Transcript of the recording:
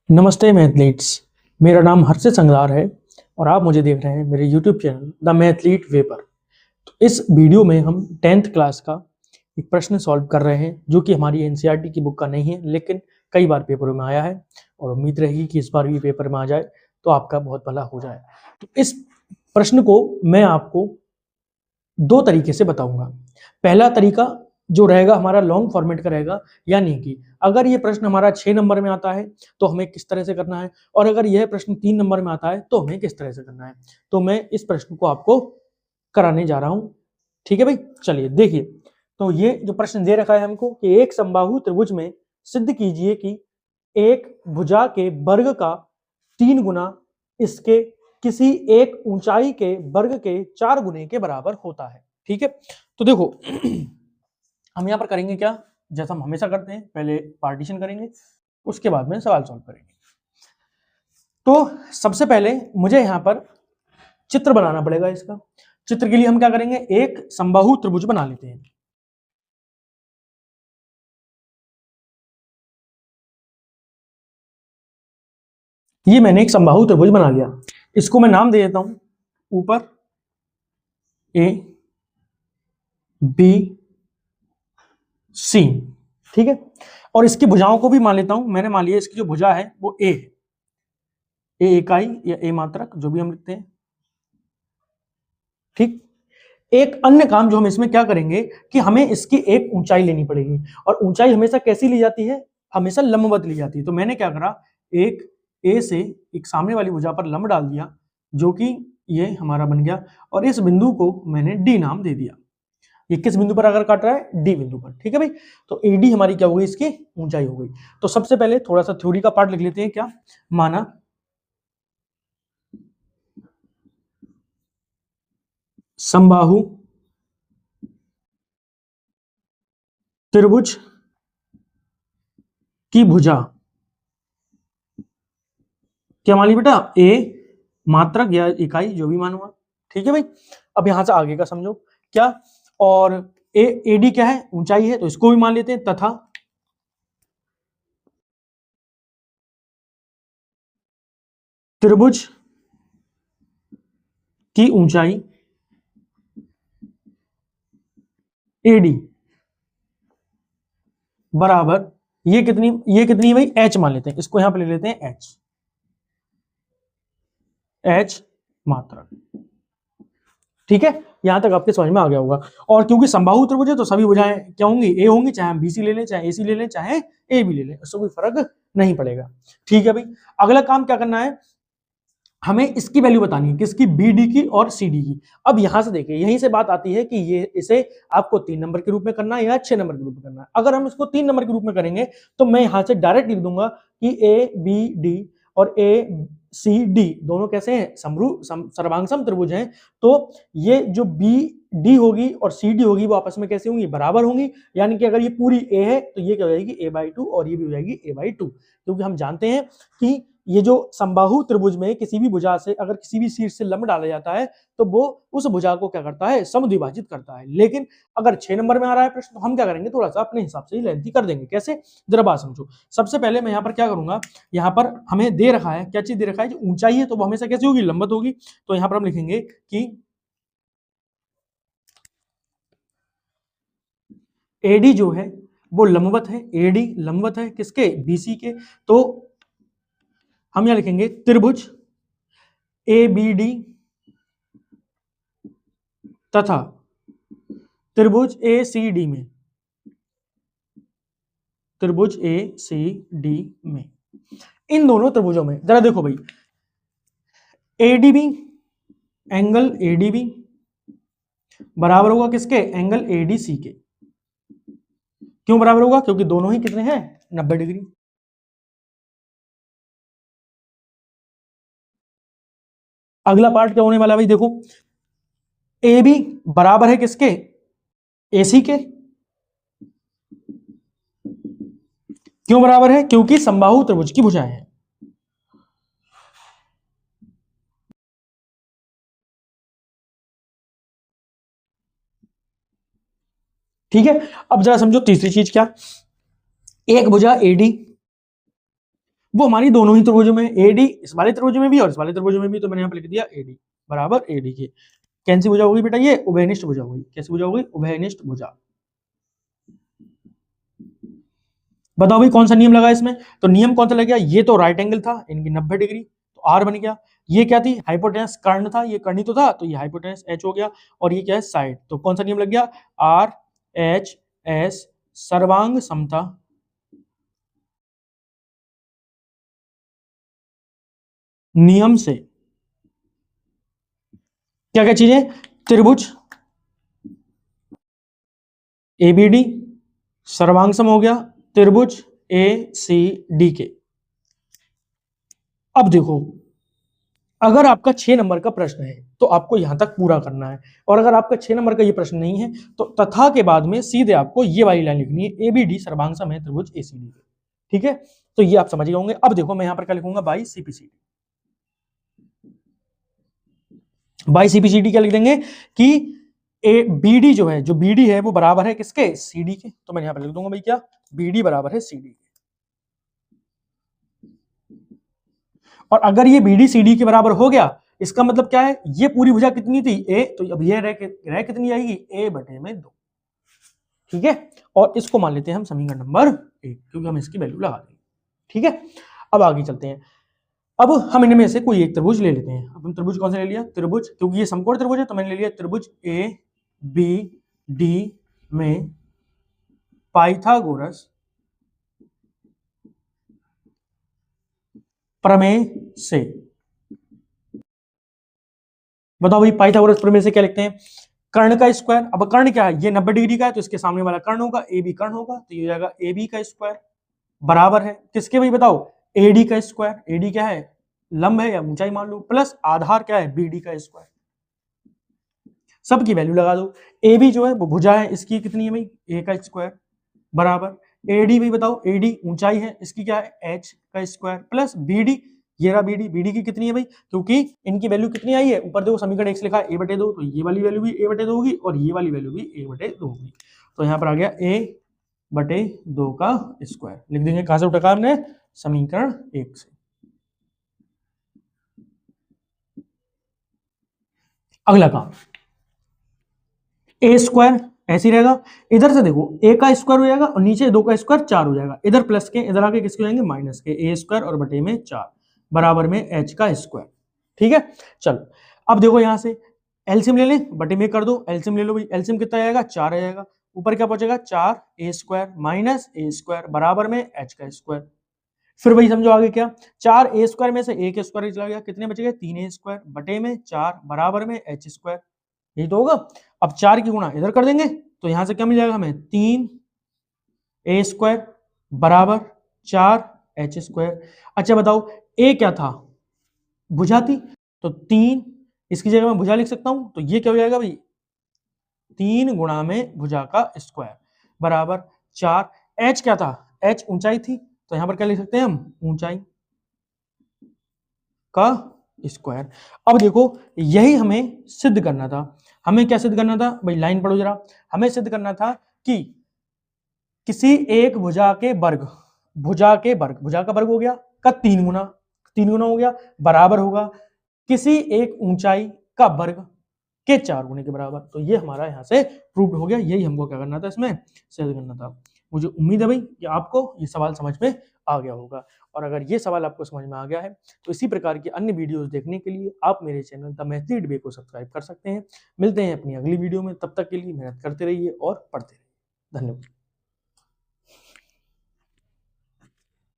नमस्ते मैथलीट्स। मेरा नाम हर्षित संगरार है और आप मुझे देख रहे हैं मेरे यूट्यूब चैनल द मैथलीट वे पर। तो इस वीडियो में हम 10th क्लास का एक प्रश्न सॉल्व कर रहे हैं जो कि हमारी एनसीईआरटी की बुक का नहीं है, लेकिन कई बार पेपरों में आया है और उम्मीद रहेगी कि इस बार भी पेपर में आ जाए तो आपका बहुत भला हो जाए। तो इस प्रश्न को मैं आपको दो तरीके से बताऊंगा। पहला तरीका जो रहेगा हमारा लॉन्ग फॉर्मेट का रहेगा, यानी कि अगर ये प्रश्न हमारा 6 नंबर में आता है तो हमें किस तरह से करना है, और अगर यह प्रश्न 3 नंबर में आता है तो हमें किस तरह से करना है। तो मैं इस प्रश्न को आपको कराने जा रहा हूं। ठीक है भाई, चलिए देखिए। तो ये जो प्रश्न दे रखा है हमको कि एक समबाहु त्रिभुज में सिद्ध कीजिए कि एक भुजा के वर्ग का 3 गुना इसके किसी एक ऊंचाई के वर्ग के 4 गुने के बराबर होता है। ठीक है, तो देखो हम यहां पर करेंगे क्या, जैसा हम हमेशा करते हैं, पहले पार्टीशन करेंगे उसके बाद में सवाल सॉल्व करेंगे। तो सबसे पहले मुझे यहां पर चित्र बनाना पड़ेगा। इसका चित्र के लिए हम क्या करेंगे, एक समबाहु त्रिभुज बना लेते हैं। ये मैंने एक समबाहु त्रिभुज बना लिया, इसको मैं नाम दे देता हूं ऊपर ए बी सी। ठीक है, और इसकी भुजाओं को भी मान लेता हूं। मैंने मान लिया इसकी जो भुजा है वो ए है, ए इकाई या ए मात्रक जो भी हम लिखते हैं। ठीक, एक अन्य काम जो हम इसमें क्या करेंगे कि हमें इसकी एक ऊंचाई लेनी पड़ेगी, और ऊंचाई हमेशा कैसी ली जाती है, हमेशा लंबवत ली जाती है। तो मैंने क्या करा, एक ए से एक सामने वाली भुजा पर लंब डाल दिया जो कि ये हमारा बन गया, और इस बिंदु को मैंने डी नाम दे दिया। ये किस बिंदु पर अगर काट रहा है, डी बिंदु पर। ठीक है भाई, तो एडी हमारी क्या हो गई, इसकी ऊंचाई हो गई। तो सबसे पहले थोड़ा सा थ्योरी का पार्ट लिख लेते हैं। क्या माना समबाहु त्रिभुज की भुजा, क्या मान ली बेटा, ए मात्रक या इकाई जो भी मान हुआ। ठीक है भाई, अब यहां से आगे का समझो क्या, और ए एडी क्या है, ऊंचाई है, तो इसको भी मान लेते हैं। तथा त्रिभुज की ऊंचाई एडी बराबर ये कितनी भाई, एच मान लेते हैं, इसको यहां पे ले लेते हैं एच, एच मात्रक। ठीक है, यहां तक आपके समझ में आ गया होगा। और क्योंकि समबाहु त्रिभुज है तो सभी भुजाएं क्या होंगी, ए होंगी, चाहे हम बीसी ले लें, चाहे एसी ले लें, चाहे ए भी ले लें, उससे कोई फर्क नहीं पड़ेगा। ठीक है भाई, अगला काम क्या करना है, हमें इसकी वैल्यू बतानी है, किसकी, बी डी की और सी डी की। अब यहां से देखिए, यहीं से बात आती है कि ये इसे आपको 3 नंबर के रूप में करना है या 6 नंबर के रूप में करना है। अगर हम इसको 3 नंबर के रूप में करेंगे तो मैं यहां से डायरेक्ट लिख दूंगा कि ए बी डी और ए सी डी दोनों कैसे हैं, सर्वांग त्रिभुज हैं। तो ये जो बी डी होगी और सी डी होगी वो आपस में कैसे होंगी, बराबर होंगी। यानी कि अगर ये पूरी ए है तो ये क्या हो जाएगी, a/2, और ये भी हो जाएगी a/2, क्योंकि हम जानते हैं कि ये जो समबाहु त्रिभुज में किसी भी भुजा से अगर किसी भी शीर्ष से लंब डाला जाता है तो वो उस भुजा को क्या करता है, समद्विभाजित करता है। लेकिन अगर 6 नंबर में आ रहा है प्रश्न तो हम क्या करेंगे, थोड़ा सा अपने हिसाब से ही लेंथी कर देंगे। कैसे, जरा बात समझो। सबसे पहले मैं यहाँ पर क्या करूंगा, यहाँ पर हमें दे रखा है, क्या चीज दे रखा है, जो ऊंचाई है तो वो हमेशा कैसी होगी, लंबवत होगी। तो यहाँ पर हम लिखेंगे कि एडी जो है वो लंबवत है, एडी लंबवत है किसके, बीसी के। तो हम यहां लिखेंगे त्रिभुज ए बी डी तथा त्रिभुज ए सी डी में, त्रिभुज ए सी डी में, इन दोनों त्रिभुजों में जरा देखो भाई, एडीबी, एंगल एडीबी बराबर होगा किसके, एंगल एडीसी के। क्यों बराबर होगा, क्योंकि दोनों ही कितने हैं, 90 डिग्री। अगला पार्ट क्या होने वाला है भाई, देखो ए बी बराबर है किसके, एसी के। क्यों बराबर है, क्योंकि समबाहु त्रिभुज की भुजाएं हैं। ठीक है, अब जरा समझो तीसरी चीज क्या, एक भुजा एडी वो हमारी दोनों ही त्रिभुजों में, एडी इस वाले त्रिभुज में भी और इस वाले त्रिभुज में भी, तो मैंने यहाँ पे लिख दिया एडी बराबर एडी के। कैसी भुजा होगी बेटा? ये उभयनिष्ठ भुजा होगी। कैसी भुजा होगी? उभयनिष्ठ भुजा। बताओ भाई कौन सा नियम लगा इसमें? तो नियम कौन सा लग गया? ये तो राइट एंगल था, इनकी 90 डिग्री, तो आर बन गया। ये क्या थी? हाइपोटेनस कर्ण था, ये कर्णी तो था, तो ये हाइपोटेनस एच हो गया। और ये क्या है? साइड। तो कौन सा नियम लग गया? आर एच एस सर्वांग समता नियम से क्या क्या चीजें? त्रिभुज एबीडी सर्वांग सम हो गया त्रिभुज ए सी डी के। अब देखो, अगर आपका 6 नंबर का प्रश्न है तो आपको यहां तक पूरा करना है, और अगर आपका 6 नंबर का ये प्रश्न नहीं है तो तथा के बाद में सीधे आपको ये वाली लाइन लिखनी है, एबीडी सर्वांग सम है त्रिभुज एसीडी के। ठीक है, तो ये आप समझ गए होंगे। अब देखो मैं यहां पर क्या लिखूंगा? बाई सीपीसीडी। बाई सीपीसीडी क्या लिख देंगे कि ए बीडी जो है, जो बीडी है वो बराबर है किसके? सीडी के। तो मैं यहां पर लिख दूंगा भाई क्या? बीडी बराबर है सीडी के। और अगर ये बीडी सीडी के बराबर हो गया, इसका मतलब क्या है? ये पूरी भुजा कितनी थी? ए, तो अब ये रह कितनी आएगी? ए बटे में 2। ठीक है, और इसको मान लेते हैं हम समीकरण नंबर 1, क्योंकि हम इसकी वैल्यू लगा देंगे। ठीक है, अब आगे चलते हैं। अब हम इनमें से कोई एक त्रिभुज ले लेते हैं। अब हम त्रिभुज कौन सा ले लिया? त्रिभुज, क्योंकि ये समकोण त्रिभुज है तो मैंने ले लिया त्रिभुज ए बी डी में पाइथागोरस प्रमेय से। बताओ भाई पाइथागोरस प्रमेय से क्या लिखते हैं? कर्ण का स्क्वायर। अब कर्ण क्या है? ये 90 डिग्री का है, तो इसके सामने वाला कर्ण होगा, ए बी कर्ण होगा, तो ये हो जाएगा ए बी का स्क्वायर बराबर है किसके भाई? बताओ, एडी का स्क्वायर। एडी क्या है? लंब है या ऊंचाई मान लो, प्लस आधार क्या है? बीडी का स्क्वायर। सबकी वैल्यू लगा दो। ए बी जो है वो भुजा है, इसकी कितनी है भाई? ए का स्क्वायर बराबर एडी भी बताओ, एडी ऊंचाई है, इसकी क्या है? एच का स्क्वायर प्लस बीडी, ये रहा बीडी। बीडी की कितनी है भाई? क्योंकि इनकी वैल्यू कितनी आई है? ऊपर देखो समीकरण 1 से लिखा है ए बटे 2, तो ये वाली वैल्यू भी ए बटे 2 होगी और ये वाली वैल्यू भी ए बटे 2 होगी। तो यहाँ पर आ गया ए बटे 2 का स्क्वायर। लिख देंगे कहां से उठा हमने? समीकरण 1 से। अगला काम, ए स्क्वायर ऐसे ही रहेगा। इधर से देखो ए का स्क्वायर हो जाएगा और नीचे 2 का स्क्वायर 4 हो जाएगा। इधर प्लस के, इधर आके किसके हो जाएंगे? माइनस के। ए स्क्वायर और बटे में 4 बराबर में एच का स्क्वायर। ठीक है, चलो अब देखो यहां से एलसीएम ले लें, बटे में कर दो। एलसीएम ले लो भाई, एलसीएम कितना आएगा? 4 आ जाएगा। ऊपर क्या पहुंचेगा? 4 ए स्क्वायर माइनस ए स्क्वायर बराबर में एच का स्क्वायर। फिर भाई समझो आगे क्या? 4 ए स्क्वायर में से ए के स्क्वायर चला गया, कितने बचेगा? 3 ए स्क्वायर बटे में 4 बराबर में एच स्क्वायर। यही तो होगा। अब 4 की गुणा इधर कर देंगे तो यहां से क्या मिल जाएगा हमें? 3 ए स्क्वायर बराबर 4 एच स्क्वायर। अच्छा बताओ, ए क्या था? भुजा थी, तो 3 इसकी जगह मैं भुजा लिख सकता हूं, तो ये क्या हो जाएगा भाई? 3 गुणा में भुजा का स्क्वायर बराबर 4। एच क्या था? एच ऊंचाई थी, तो यहां पर क्या लिख सकते हैं हम? ऊंचाई का स्क्वायर। अब देखो यही हमें सिद्ध करना था। हमें क्या सिद्ध करना था भाई? लाइन पढ़ो जरा। हमें सिद्ध करना था कि किसी एक भुजा के वर्ग, भुजा का वर्ग हो गया का 3 गुना हो गया बराबर होगा किसी एक ऊंचाई का वर्ग के 4 गुने के बराबर। तो ये हमारा यहाँ से प्रूव हो गया। यही हमको क्या करना था? इसमें सिद्ध करना था। मुझे उम्मीद है भाई कि आपको ये सवाल समझ में आ गया होगा, और अगर ये सवाल आपको समझ में आ गया है तो इसी प्रकार की अन्य वीडियोस देखने के लिए आप मेरे चैनल द मैथलीट वे को सब्सक्राइब कर सकते हैं। मिलते हैं अपनी अगली वीडियो में, तब तक के लिए मेहनत करते रहिए और पढ़ते रहिए। धन्यवाद।